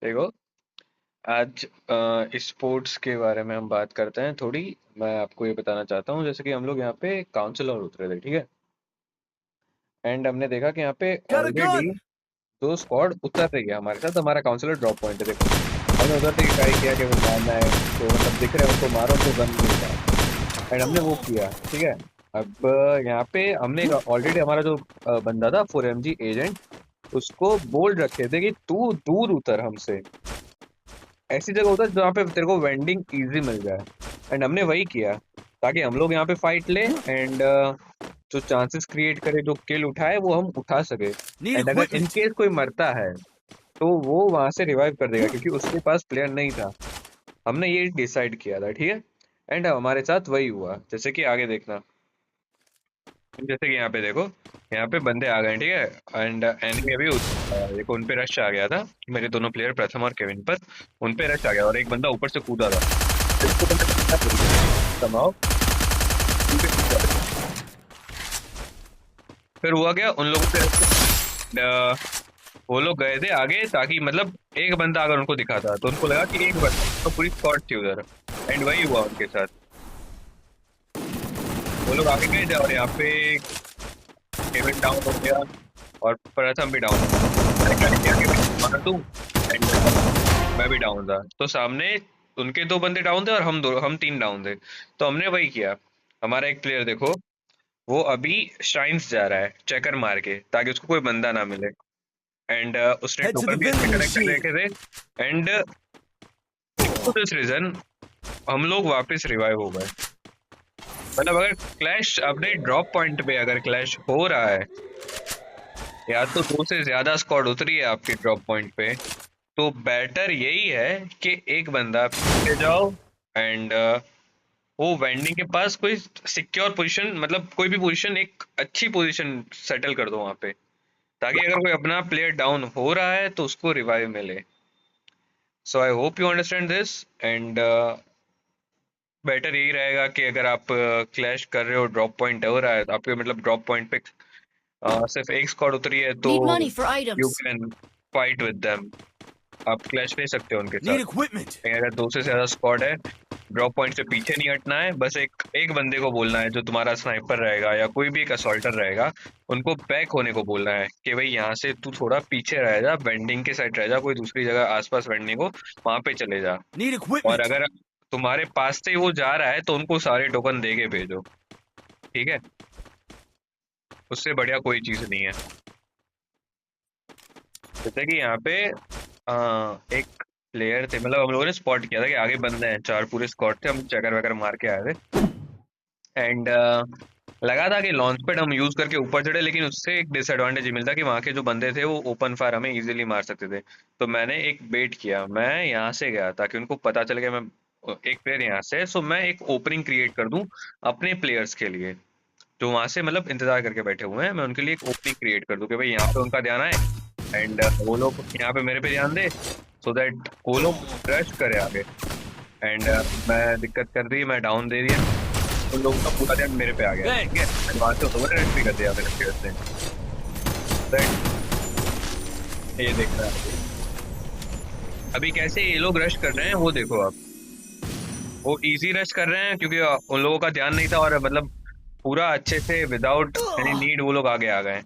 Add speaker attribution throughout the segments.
Speaker 1: देखो, आज स्पोर्ट्स के बारे में हम बात करते हैं थोड़ी। मैं आपको ये बताना चाहता हूँ, जैसे कि हम लोग यहाँ पे काउंसलर उतरे थे, ठीक है। एंड हमने देखा कि यहाँ पे
Speaker 2: Got a
Speaker 1: ऑलरेडी
Speaker 2: gun!
Speaker 1: दो स्क्वाड उतर रही है हमारे साथ। हमारा काउंसलर ड्रॉप पॉइंट है, देखो। हमने उतरते ही ट्राई किया कि वो मारना है तो मतलब दिख रहे हैं उनको मारो, उनको गन नहीं था। एंड हमने वो किया, ठीक है। अब यहाँ पे हमने ऑलरेडी हमारा जो बंदा था 4MG एजेंट, उसको बोल रखे थे कि तू दूर उतर हमसे, ऐसी जगह उतर जहाँ पे तेरे को वेंडिंग इजी मिल जाए। एंड हमने वही किया ताकि हम लोग यहाँ पे फाइट ले एंड जो चांसेस क्रिएट करे, जो किल उठाए वो हम उठा सके।
Speaker 2: Need
Speaker 1: एंड अगर इन
Speaker 2: equipment!
Speaker 1: केस कोई मरता है तो वो वहां से रिवाइव कर देगा, क्योंकि उसके पास प्लेयर नहीं था। हमने ये डिसाइड किया था, ठीक है। एंड हमारे साथ वही हुआ, जैसे कि आगे देखना। जैसे कि यहाँ पे देखो, यहाँ पे बंदे आ गए, ठीक है। एंड एनिमी अभी देखो उन पे रश आ गया था। मेरे दोनों प्लेयर प्रथम और केविन पर उन पे रश आ गया, और एक बंदा ऊपर से कूदा था। इसको मैंने पीछा कर लिया somehow, उन पे कूदा। फिर हुआ क्या, उन लोगों पे वो लोग गए थे आगे, ताकि मतलब एक बंदा अगर उनको दिखा था तो उनको लगा कि एक बंदा, तो पूरी स्क्वाड थी उधर। एंड वही हुआ उनके साथ। वो लोग आगे गए थे और यहाँ पे केविन डाउन हो गया और प्रथम भी डाउन हो गया। मैंने ट्राई किया कि मैं मार दूं, एंड मैं भी डाउन था। तो सामने उनके दो बंदे डाउन थे और हम तीन डाउन थे। तो हमने वही किया। हमारा एक प्लेयर देखो, वो अभी श्राइन्स जा रहा है चेकर मार के, ताकि उसको कोई बंदा ना मिले। एंड उसने
Speaker 2: Head to the
Speaker 1: टोकन भी अच्छे
Speaker 2: vending
Speaker 1: कलेक्ट कर
Speaker 2: machine!
Speaker 1: रखे थे। एंड टू दिस रीजन हम लोग वापस रिवाइव हो गए। मतलब अगर क्लैश अपने ड्रॉप पॉइंट पे अगर क्लैश हो रहा है, या तो दो से ज्यादा स्क्वाड उतरी है आपके ड्रॉप पॉइंट पे, तो बेटर यही है कि एक बंदा पीछे जाओ एंड वो वेंडिंग के पास कोई सिक्योर पोजीशन, मतलब कोई भी पोजीशन, एक अच्छी पोजीशन सेटल कर दो वहां पे, ताकि अगर कोई अपना प्लेयर डाउन हो रहा है तो उसको रिवाइव मिले। So I hope you understand this. And better यही रहेगा कि अगर आप क्लैश कर रहे हो, ड्रॉप पॉइंट हो रहा है, तो आपके मतलब ड्रॉप पॉइंट पे सिर्फ एक स्क्वाड उतरी है, तो
Speaker 3: Need money for
Speaker 1: you
Speaker 3: items.
Speaker 1: Can fight with them. आप क्लैश ले सकते हो उनके साथ।
Speaker 2: Need equipment!
Speaker 1: कहीं अगर दो से ज्यादा स्क्वाड है, ड्रॉप पॉइंट से पीछे नहीं हटना है। बस एक एक बंदे को बोलना है जो तुम्हारा स्नाइपर रहेगा या कोई भी एक असॉल्टर रहेगा, उनको बैक होने को बोलना है कि भाई यहाँ से तू थोड़ा पीछे रह जा, वेंडिंग के साइड रह जा, कोई दूसरी जगह आसपास वेंडिंग हो वहां पे चले जा।
Speaker 2: Need
Speaker 1: और
Speaker 2: equipment!
Speaker 1: अगर तुम्हारे पास से ही वो जा रहा है तो उनको सारे टोकन दे के भेजो, ठीक है। उससे बढ़िया कोई चीज नहीं है। जैसे कि यहाँ पे एक प्लेयर थे, मतलब हम लोगों ने स्पॉट किया था कि आगे बंदे हैं, चार पूरे स्क्वाड थे, हम चेकर वेकर मार के आए थे। एंड लगा था कि लॉन्च पैड हम यूज करके ऊपर चढ़े, लेकिन उससे एक डिसएडवांटेज ये मिलता कि वहाँ के जो बंदे थे वो ओपन फायर हमें इजीली मार सकते थे। तो मैंने एक बेट किया, मैं यहाँ से गया ताकि उनको पता चले कि मैं एक प्लेयर यहाँ से है, सो मैं एक ओपनिंग क्रिएट कर दूं अपने प्लेयर्स के लिए, जो वहां से मतलब इंतजार करके बैठे हुए हैं। मैं उनके लिए एक ओपनिंग क्रिएट कर दूं कि भाई यहाँ पे उनका ध्यान आए एंड वो लोग यहाँ पे मेरे पे ध्यान दे, सो दैट वो लोग रश करे आगे। एंड मैं दिक्कत कर दी, मैं डाउन दे दिया, उन लोगों का पूरा ध्यान मेरे पे आ गया, ठीक है।
Speaker 2: Thanks!
Speaker 1: एंड वहां से ओवर रश भी कर दिया मेरे प्लेयर से। Right? ये देख रहा है अभी कैसे ये लोग रश कर रहे हैं, वो देखो आप। वो इजी रश कर रहे हैं क्योंकि उन लोगों का ध्यान नहीं था, और मतलब पूरा अच्छे से विदाउट एनी नीड वो लोग आगे आ गए।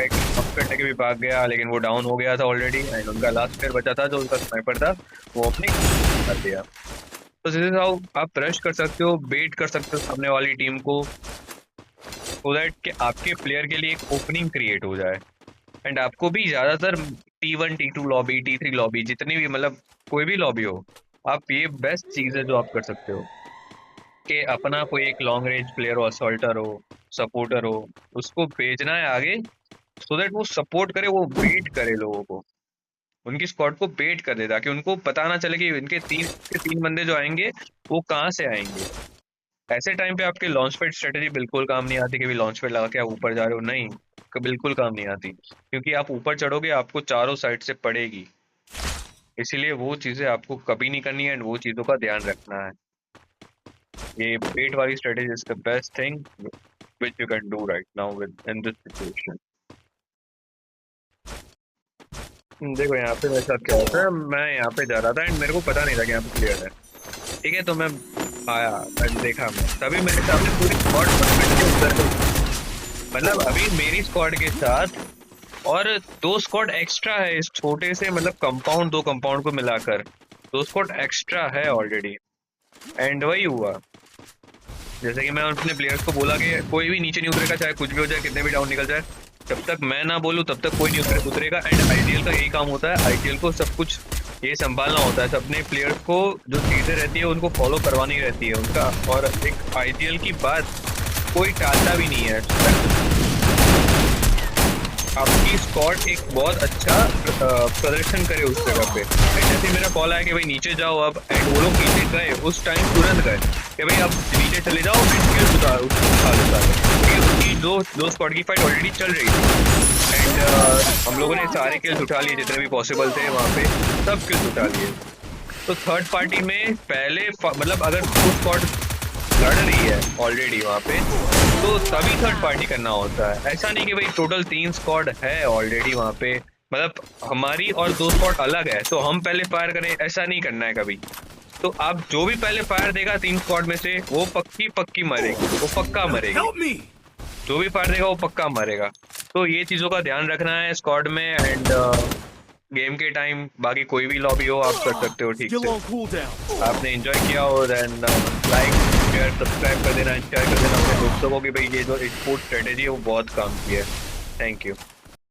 Speaker 1: एक नॉक करने के भी भाग गया, लेकिन वो डाउन हो गया था ऑलरेडी। एंड उनका लास्ट प्लेयर बचा था जो उनका स्नाइपर था, वो अपने कर दिया। तो दिस इज हाउ आप रश कर सकते हो, बेट कर सकते हो सामने वाली टीम को, सो दैट कि आपके प्लेयर के लिए एक ओपनिंग क्रिएट हो जाए। एंड आपको भी ज्यादातर T1 T2 lobby, T3 lobby, जितनी भी मतलब कोई भी लॉबी हो, आप ये बेस्ट चीज है जो आप कर सकते हो कि अपना कोई एक लॉन्ग रेंज प्लेयर हो, असॉल्टर हो, सपोर्टर हो, उसको भेजना है आगे, सो दैट वो सपोर्ट करे, वो बेट करे लोगों को, उनकी स्क्वाड को बेट कर दे, ताकि उनको पता ना चले कि इनके तीन बंदे जो आएंगे वो कहाँ से आएंगे। ऐसे टाइम पे आपके लॉन्च पैड स्ट्रेटेजी बिल्कुल काम नहीं आती कि भी लॉन्च पैड लगा के आप ऊपर जा रहे हो, नहीं, बिल्कुल काम नहीं आती, क्योंकि आप ऊपर चढ़ोगे आपको चारों साइड से पड़ेगी। इसीलिए वो चीजें आपको कभी नहीं करनी है, एंड वो चीजों का ध्यान रखना है। ये बेट वाली strategy is the best thing which you can do right now with in this situation. देखो यहाँ पे मेरे साथ क्या होता है, मैं यहाँ पे जा रहा था एंड मेरे को पता नहीं था कि यहाँ पे प्लेयर है। ठीक है, तो मैं आया एंड देखा, मैं तभी मेरे सामने पूरी स्क्वाड उधर को, मतलब अभी मेरी स्क्वाड के साथ और दो स्क्वाड एक्स्ट्रा है इस छोटे से मतलब कंपाउंड, दो कंपाउंड को मिलाकर दो स्क्वाड एक्स्ट्रा है ऑलरेडी। एंड वही हुआ, जैसे कि मैं अपने प्लेयर्स को बोला कि कोई भी नीचे नहीं उतरेगा, चाहे कुछ भी हो जाए, कितने भी डाउन निकल जाए, जब तक मैं ना बोलूँ तब तक कोई नहीं उतरेगा। एंड आईटीएल का यही काम होता है, आईटीएल को सब कुछ ये संभालना होता है, अपने प्लेयर्स को जो चीज़ें रहती है उनको फॉलो करवानी रहती है उनका। और एक आईटीएल की बात कोई टालता भी नहीं है, आपकी स्क्वाड एक बहुत अच्छा प्रदर्शन करे उस जगह पे। एंड जैसे मेरा कॉल आया कि भाई नीचे जाओ अब, एंड वो लोग नीचे गए, उस टाइम तुरंत गए कि भाई अब नीचे चले जाओ, स्किल्स उठा लो, क्योंकि उनकी दो स्क्वाड की फाइट ऑलरेडी चल रही थी। एंड हम लोगों ने सारे किल्स उठा लिए जितने भी पॉसिबल थे वहाँ पे, सब किल्स उठा लिए। तो थर्ड पार्टी में पहले मतलब अगर दो स्क्वाड लड़ रही है ऑलरेडी वहाँ पे, तो तभी थर्ड पार्टी करना होता है। ऐसा नहीं कि भाई टोटल 3 स्क्वाड है ऑलरेडी वहाँ पे, मतलब हमारी और 2 स्क्वाड अलग है तो हम पहले फायर करें, ऐसा नहीं करना है कभी। तो आप जो भी पहले फायर देगा 3 स्क्वाड में से, वो पक्की मरेगी, वो पक्का मरेगी, जो भी फायर देगा वो पक्का मरेगा। तो ये चीज़ों का ध्यान रखना है स्क्वाड में। एंड गेम के टाइम बाकी कोई भी लॉबी हो आप कर सकते हो ठीक से। आपने एंजॉय किया हो देन लाइक शेयर सब्सक्राइब कर देना, शेयर कर देना अपने दोस्तों को कि भाई ये जो स्पोर्ट्स स्ट्रेटेजी है वो बहुत काम की है। Thank you.